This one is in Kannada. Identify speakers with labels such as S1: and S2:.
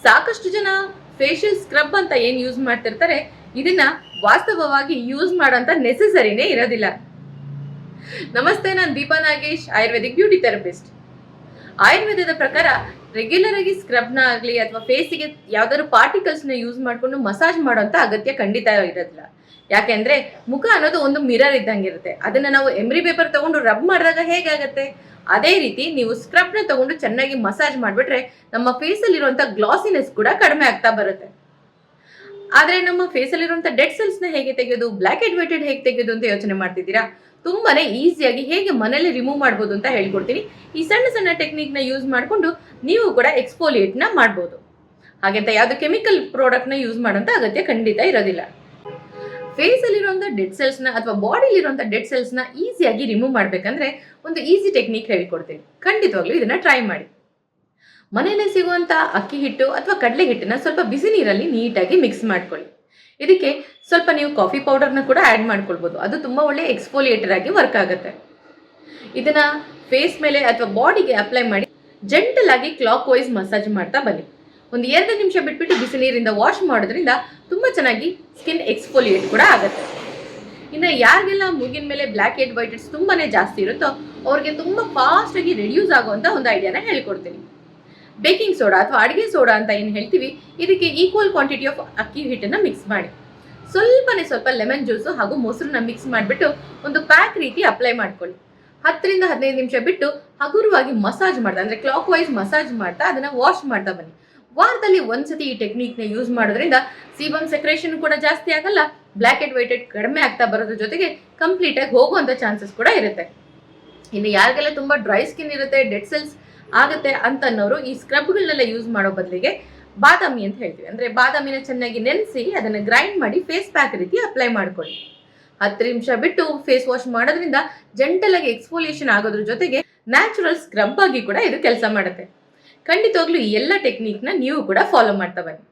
S1: ಸಾಕಷ್ಟು ಜನ ಫೇಶಿಯಲ್ ಸ್ಕ್ರಬ್ ಅಂತ ಏನ್ ಯೂಸ್ ಮಾಡ್ತಿರ್ತಾರೆ, ಇದನ್ನ ವಾಸ್ತವವಾಗಿ ಯೂಸ್ ಮಾಡೋಂತ ನೆಸೆಸರಿನೇ ಇರೋದಿಲ್ಲ. ನಮಸ್ತೆ, ನಾನು ದೀಪಾ ನಾಗೇಶ್, ಆಯುರ್ವೇದಿಕ್ ಬ್ಯೂಟಿ ಥೆರಪಿಸ್ಟ್. ಆಯುರ್ವೇದದ ಪ್ರಕಾರ ರೆಗ್ಯುಲರ್ ಆಗಿ ಸ್ಕ್ರಬ್ನ ಆಗಲಿ ಅಥವಾ ಫೇಸಿಗೆ ಯಾವ್ದಾದ್ರು ಪಾರ್ಟಿಕಲ್ಸ್ನ ಯೂಸ್ ಮಾಡ್ಕೊಂಡು ಮಸಾಜ್ ಮಾಡೋಂಥ ಅಗತ್ಯ ಖಂಡಿತ ಇರೋದಿಲ್ಲ. ಯಾಕೆಂದ್ರೆ ಮುಖ ಅನ್ನೋದು ಒಂದು ಮಿರರ್ ಇದ್ದಂಗಿರುತ್ತೆ. ಅದನ್ನ ನಾವು ಎಮ್ರಿ ಪೇಪರ್ ತಗೊಂಡು ರಬ್ ಮಾಡಿದಾಗ ಹೇಗಾಗತ್ತೆ, ಅದೇ ರೀತಿ ನೀವು ಸ್ಕ್ರಬ್ನ ತಗೊಂಡು ಚೆನ್ನಾಗಿ ಮಸಾಜ್ ಮಾಡಿಬಿಟ್ರೆ ನಮ್ಮ ಫೇಸಲ್ಲಿ ಇರುವಂತ ಗ್ಲಾಸಿನೆಸ್ ಕೂಡ ಕಡಿಮೆ ಆಗ್ತಾ ಬರುತ್ತೆ. ಆದ್ರೆ ನಮ್ಮ ಫೇಸಲ್ಲಿ ಇರುವಂತ ಡೆಡ್ ಸೆಲ್ಸ್ ನ ಹೇಗೆ ತೆಗೆಯೋದು, ಬ್ಲಾಕ್ ಹೆಡ್ ವೈಟ್ ಹೆಡ್ ಹೇಗೆ ತೆಗೆಯೋದು ಅಂತ ಯೋಚನೆ ಮಾಡ್ತಿದ್ದೀರಾ? ತುಂಬಾನೇ ಈಸಿಯಾಗಿ ಹೇಗೆ ಮನೇಲಿ ರಿಮೂವ್ ಮಾಡ್ಬೋದು ಅಂತ ಹೇಳ್ಕೊಡ್ತೀನಿ. ಈ ಸಣ್ಣ ಸಣ್ಣ ಟೆಕ್ನಿಕ್ ನ ಯೂಸ್ ಮಾಡಿಕೊಂಡು ನೀವು ಕೂಡ ಎಕ್ಸ್ಫೋಲಿಯೇಟ್ ನ ಮಾಡ್ಬೋದು. ಹಾಗೆಂತ ಯಾವ್ದು ಕೆಮಿಕಲ್ ಪ್ರಾಡಕ್ಟ್ ನ ಯೂಸ್ ಮಾಡೋಂತ ಅಗತ್ಯ ಖಂಡಿತ ಇರೋದಿಲ್ಲ. ಫೇಸ್ ಅಲ್ಲಿರುವಂತ ಡೆಡ್ ಸೆಲ್ಸ್ ನ ಅಥವಾ ಬಾಡಿಲಿ ಇರುವಂತ ಡೆಡ್ ಸೆಲ್ಸ್ ನ ಈಸಿಯಾಗಿ ರಿಮೂವ್ ಮಾಡ್ಬೇಕಂದ್ರೆ ಒಂದು ಈಸಿ ಟೆಕ್ನಿಕ್ ಹೇಳ್ಕೊಡ್ತೀನಿ. ಖಂಡಿತವಾಗ್ಲೂ ಇದನ್ನ ಟ್ರೈ ಮಾಡಿ. ಮನೆಯಲ್ಲೇ ಸಿಗುವಂತ ಅಕ್ಕಿ ಹಿಟ್ಟು ಅಥವಾ ಕಡಲೆ ಹಿಟ್ಟನ್ನ ಸ್ವಲ್ಪ ಬಿಸಿ ನೀರಲ್ಲಿ ನೀಟಾಗಿ ಮಿಕ್ಸ್ ಮಾಡ್ಕೊಳ್ಳಿ. ಇದಕ್ಕೆ ಸ್ವಲ್ಪ ನೀವು ಕಾಫಿ ಪೌಡರ್ನ ಕೂಡ ಆ್ಯಡ್ ಮಾಡ್ಕೊಳ್ಬೋದು. ಅದು ತುಂಬಾ ಒಳ್ಳೆ ಎಕ್ಸ್ಫೋಲಿಯೇಟರ್ ಆಗಿ ವರ್ಕ್ ಆಗುತ್ತೆ. ಇದನ್ನ ಫೇಸ್ ಮೇಲೆ ಅಥವಾ ಬಾಡಿಗೆ ಅಪ್ಲೈ ಮಾಡಿ ಜೆಂಟಲ್ ಆಗಿ ಕ್ಲಾಕ್ ವೈಸ್ ಮಸಾಜ್ ಮಾಡ್ತಾ ಬನ್ನಿ. ಒಂದು 2 ನಿಮಿಷ ಬಿಟ್ಬಿಟ್ಟು ಬಿಸಿ ನೀರಿಂದ ವಾಶ್ ಮಾಡೋದ್ರಿಂದ ತುಂಬಾ ಚೆನ್ನಾಗಿ ಸ್ಕಿನ್ ಎಕ್ಸ್ಫೋಲಿಯೇಟ್ ಕೂಡ ಆಗುತ್ತೆ. ಇನ್ನು ಯಾರಿಗೆಲ್ಲ ಮೂಗಿನ ಮೇಲೆ ಬ್ಲ್ಯಾಕ್ ಹೆಡ್ ವೈಟ್ ಹೆಡ್ಸ್ ತುಂಬಾನೇ ಜಾಸ್ತಿ ಇರುತ್ತೋ ಅವ್ರಿಗೆ ತುಂಬಾ ಫಾಸ್ಟ್ ಆಗಿ ರೆಡ್ಯೂಸ್ ಆಗುವಂತ ಒಂದು ಐಡಿಯಾನ ಹೇಳ್ಕೊಡ್ತೀನಿ. ಬೇಕಿಂಗ್ ಸೋಡಾ ಅಥವಾ ಅಡುಗೆ ಸೋಡಾ ಅಂತ ಏನು ಹೇಳ್ತೀವಿ, ಇದಕ್ಕೆ ಈಕ್ವಲ್ ಕ್ವಾಂಟಿಟಿ ಆಫ್ ಅಕ್ಕಿ ಹಿಟ್ಟನ್ನ ಮಿಕ್ಸ್ ಮಾಡಿ ಸ್ವಲ್ಪ ಲೆಮನ್ ಜ್ಯೂಸು ಹಾಗೂ ಮೊಸರನ್ನ ಮಿಕ್ಸ್ ಮಾಡಿಬಿಟ್ಟು ಒಂದು ಪ್ಯಾಕ್ ರೀತಿ ಅಪ್ಲೈ ಮಾಡ್ಕೊಳ್ಳಿ. 10 ರಿಂದ 15 ನಿಮಿಷ ಬಿಟ್ಟು ಹಗುರವಾಗಿ ಮಸಾಜ್ ಮಾಡ್ತಾ ಅಂದ್ರೆ ಕ್ಲಾಕ್ ವೈಸ್ ಮಸಾಜ್ ಮಾಡ್ತಾ ಅದನ್ನ ವಾಶ್ ಮಾಡ್ತಾ ಬನ್ನಿ. ವಾರದಲ್ಲಿ ಒಂದ್ಸತಿ ಈ ಟೆಕ್ನಿಕ್ ನ ಯೂಸ್ ಮಾಡೋದ್ರಿಂದ ಸೀಬಮ್ ಸೆಕ್ರೇಷನ್ ಕೂಡ ಜಾಸ್ತಿ ಆಗಲ್ಲ, ಬ್ಲ್ಯಾಕ್ ಹೆಡ್ ವೈಟ್ ಹೆಡ್ ಕಡಿಮೆ ಆಗ್ತಾ ಬರೋದ್ರ ಜೊತೆಗೆ ಕಂಪ್ಲೀಟ್ ಆಗಿ ಹೋಗುವಂತ ಚಾನ್ಸಸ್ ಕೂಡ ಇರುತ್ತೆ. ಇನ್ನು ಯಾರಿಗೆಲ್ಲ ತುಂಬಾ ಡ್ರೈ ಸ್ಕಿನ್ ಇರುತ್ತೆ, ಡೆಡ್ ಸೆಲ್ಸ್ ಆಗುತ್ತೆ ಅಂತನ್ನೋರು ಈ ಸ್ಕ್ರಬ್ಗಳನ್ನೆಲ್ಲ ಯೂಸ್ ಮಾಡೋ ಬದಲಿಗೆ ಬಾದಾಮಿ ಅಂತ ಹೇಳ್ತೀವಿ, ಅಂದ್ರೆ ಬಾದಾಮಿನ ಚೆನ್ನಾಗಿ ನೆನೆಸಿ ಅದನ್ನ ಗ್ರೈಂಡ್ ಮಾಡಿ ಫೇಸ್ ಪ್ಯಾಕ್ ರೀತಿ ಅಪ್ಲೈ ಮಾಡ್ಕೊಳ್ಳಿ. 10 ನಿಮಿಷ ಬಿಟ್ಟು ಫೇಸ್ ವಾಶ್ ಮಾಡೋದ್ರಿಂದ ಜೆಂಟಲ್ ಆಗಿ ಎಕ್ಸ್ಫೋಲಿಯೇಷನ್ ಆಗೋದ್ರ ಜೊತೆಗೆ ನ್ಯಾಚುರಲ್ ಸ್ಕ್ರಬ್ ಆಗಿ ಕೂಡ ಇದು ಕೆಲಸ ಮಾಡುತ್ತೆ. ಖಂಡಿತವಾಗ್ಲೂ ಈ ಎಲ್ಲ ಟೆಕ್ನಿಕ್ ನ ನೀವು ಕೂಡ ಫಾಲೋ ಮಾಡ್ತಾ ಬನ್ನಿ.